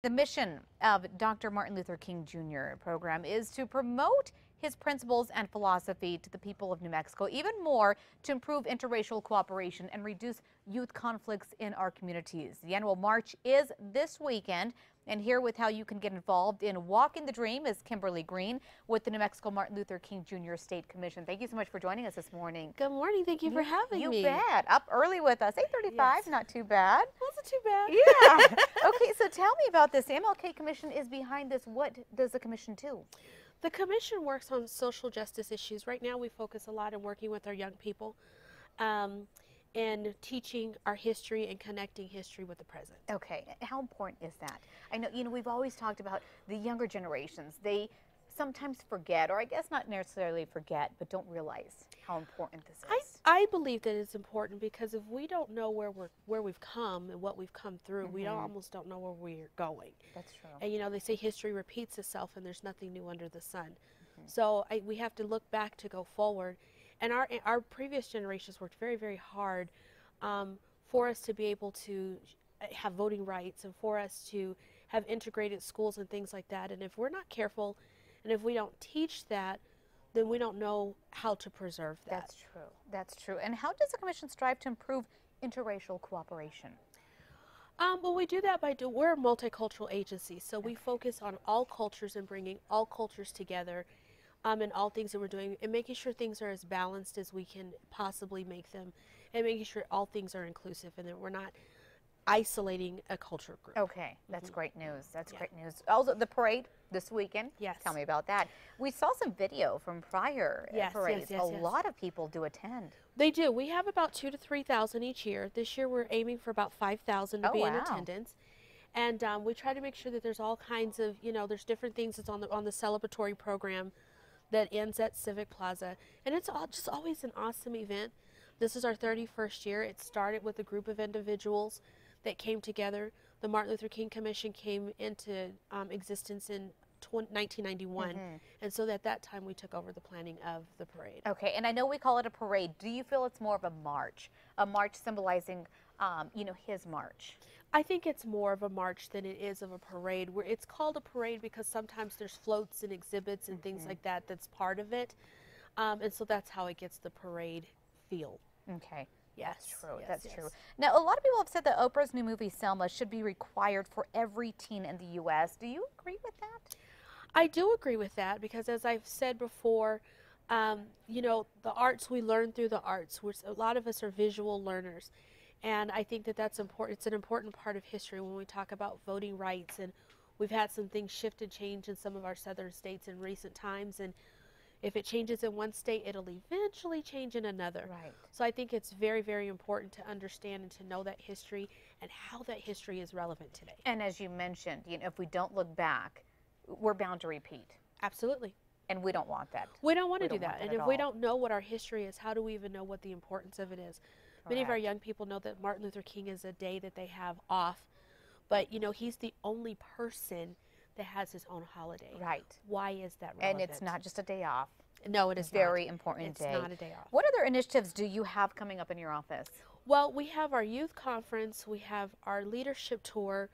The mission of Dr. Martin Luther King Jr. program is to promote his principles and philosophy to the people of New Mexico, even more to improve interracial cooperation and reduce youth conflicts in our communities. The annual march is this weekend, and here with how you can get involved in Walking the Dream is Kimberly Green with the New Mexico Martin Luther King Jr. State Commission. Thank you so much for joining us this morning. Good morning. Thank you for having me. You bet. Up early with us. 8:35, Yes. not too bad. Wasn't too bad. Yeah. Okay, so tell me about this. The MLK Commission is behind this. What does the commission do? The commission works on social justice issues. Right now we focus a lot on working with our young people and teaching our history and connecting history with the present. Okay, how important is that? I know, we've always talked about the younger generations. They sometimes forget, or I guess not necessarily forget, but don't realize how important this is. I believe that it's important because if we don't know where we've come and what we've come through, we almost don't know where we're going. That's true. And they say history repeats itself and there's nothing new under the sun. So we have to look back to go forward. And our previous generations worked very, very hard for us to be able to have voting rights and for us to have integrated schools and things like that. And if we're not careful and if we don't teach that, then we don't know how to preserve that. That's true. That's true. And how does the commission strive to improve interracial cooperation? Well, we do that we're a multicultural agency, so we focus on all cultures and bringing all cultures together in all things that we're doing and making sure things are as balanced as we can possibly make them and making sure all things are inclusive and that we're not isolating a culture group. Okay, that's great news. That's great news. Also, the parade this weekend. Yes. Tell me about that. We saw some video from prior parades. A lot of people do attend. They do. We have about 2,000 to 3,000 each year. This year we're aiming for about 5,000 to be in attendance. And we try to make sure that there's all kinds of, there's different things that's on the celebratory program that ends at Civic Plaza. And it's just always an awesome event. This is our 31st year. It started with a group of individuals that came together. The Martin Luther King Commission came into existence in 1991, and so at that time we took over the planning of the parade. Okay, and I know we call it a parade. Do you feel it's more of a march symbolizing, his march? I think it's more of a march than it is of a parade. It's called a parade because sometimes there's floats and exhibits and things like that that's part of it, and so that's how it gets the parade feel. Okay. Yes, that's true. That's true. Now, a lot of people have said that Oprah's new movie, Selma, should be required for every teen in the U.S. Do you agree with that? I do agree with that because, as I've said before, the arts, we learn through the arts. A lot of us are visual learners, and I think that that's important. It's an important part of history when we talk about voting rights, and we've had some things shift and change in some of our southern states in recent times, and if it changes in one state, it'll eventually change in another. Right. So I think it's very, very important to understand and to know that history and how that history is relevant today. And as you mentioned, if we don't look back, we're bound to repeat. Absolutely. And we don't want that. We don't want to do that. And if we don't know what our history is, how do we even know what the importance of it is? Correct. Many of our young people know that Martin Luther King is a day that they have off, but he's the only person that has his own holiday. Right. Why is that relevant? And it's not just a day off. No, it is very important day. It's not a day off. What other initiatives do you have coming up in your office? Well, we have our youth conference, we have our leadership tour,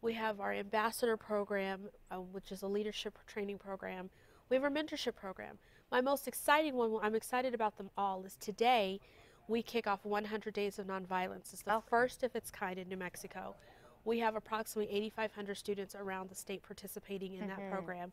we have our ambassador program, which is a leadership training program. We have our mentorship program. My most exciting one, I'm excited about them all, is today we kick off 100 Days of Nonviolence. It's the first of its kind in New Mexico. We have approximately 8,500 students around the state participating in that program.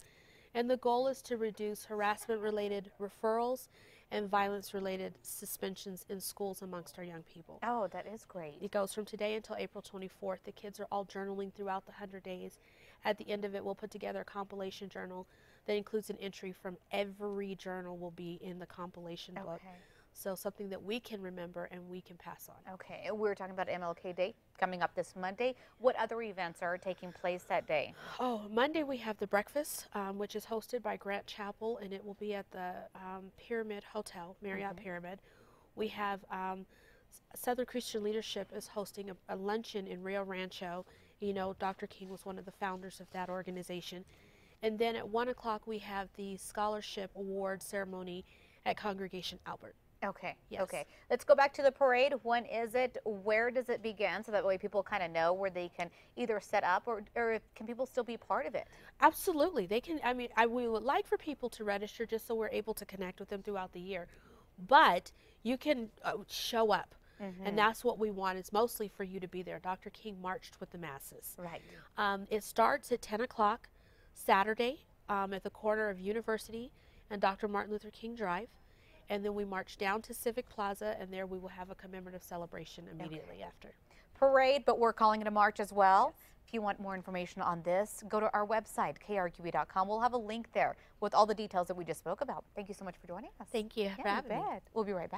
And the goal is to reduce harassment-related referrals and violence-related suspensions in schools amongst our young people. Oh, that is great. It goes from today until April 24th. The kids are all journaling throughout the 100 days. At the end of it, we'll put together a compilation journal that includes an entry from every journal will be in the compilation book. So something that we can remember and we can pass on. Okay, we were talking about MLK Day coming up this Monday. What other events are taking place that day? Oh, Monday we have the breakfast, which is hosted by Grant Chapel, and it will be at the Pyramid Hotel, Marriott Pyramid. We have Southern Christian Leadership is hosting a luncheon in Rio Rancho. Dr. King was one of the founders of that organization. And then at 1 o'clock we have the Scholarship Award ceremony at Congregation Albert. Okay. Yes. Okay. Let's go back to the parade. When is it? Where does it begin? So that way people kind of know where they can either set up or can people still be part of it? Absolutely. They can, I mean, we would like for people to register just so we're able to connect with them throughout the year. But you can show up. And that's what we want. It's mostly for you to be there. Dr. King marched with the masses. Right. It starts at 10 o'clock Saturday at the corner of University and Dr. Martin Luther King Drive. And then we march down to Civic Plaza, and there we will have a commemorative celebration immediately after. Parade, but we're calling it a march as well. Yes. If you want more information on this, go to our website, krqe.com. We'll have a link there with all the details that we just spoke about. Thank you so much for joining us. Thank you for having me. We'll be right back.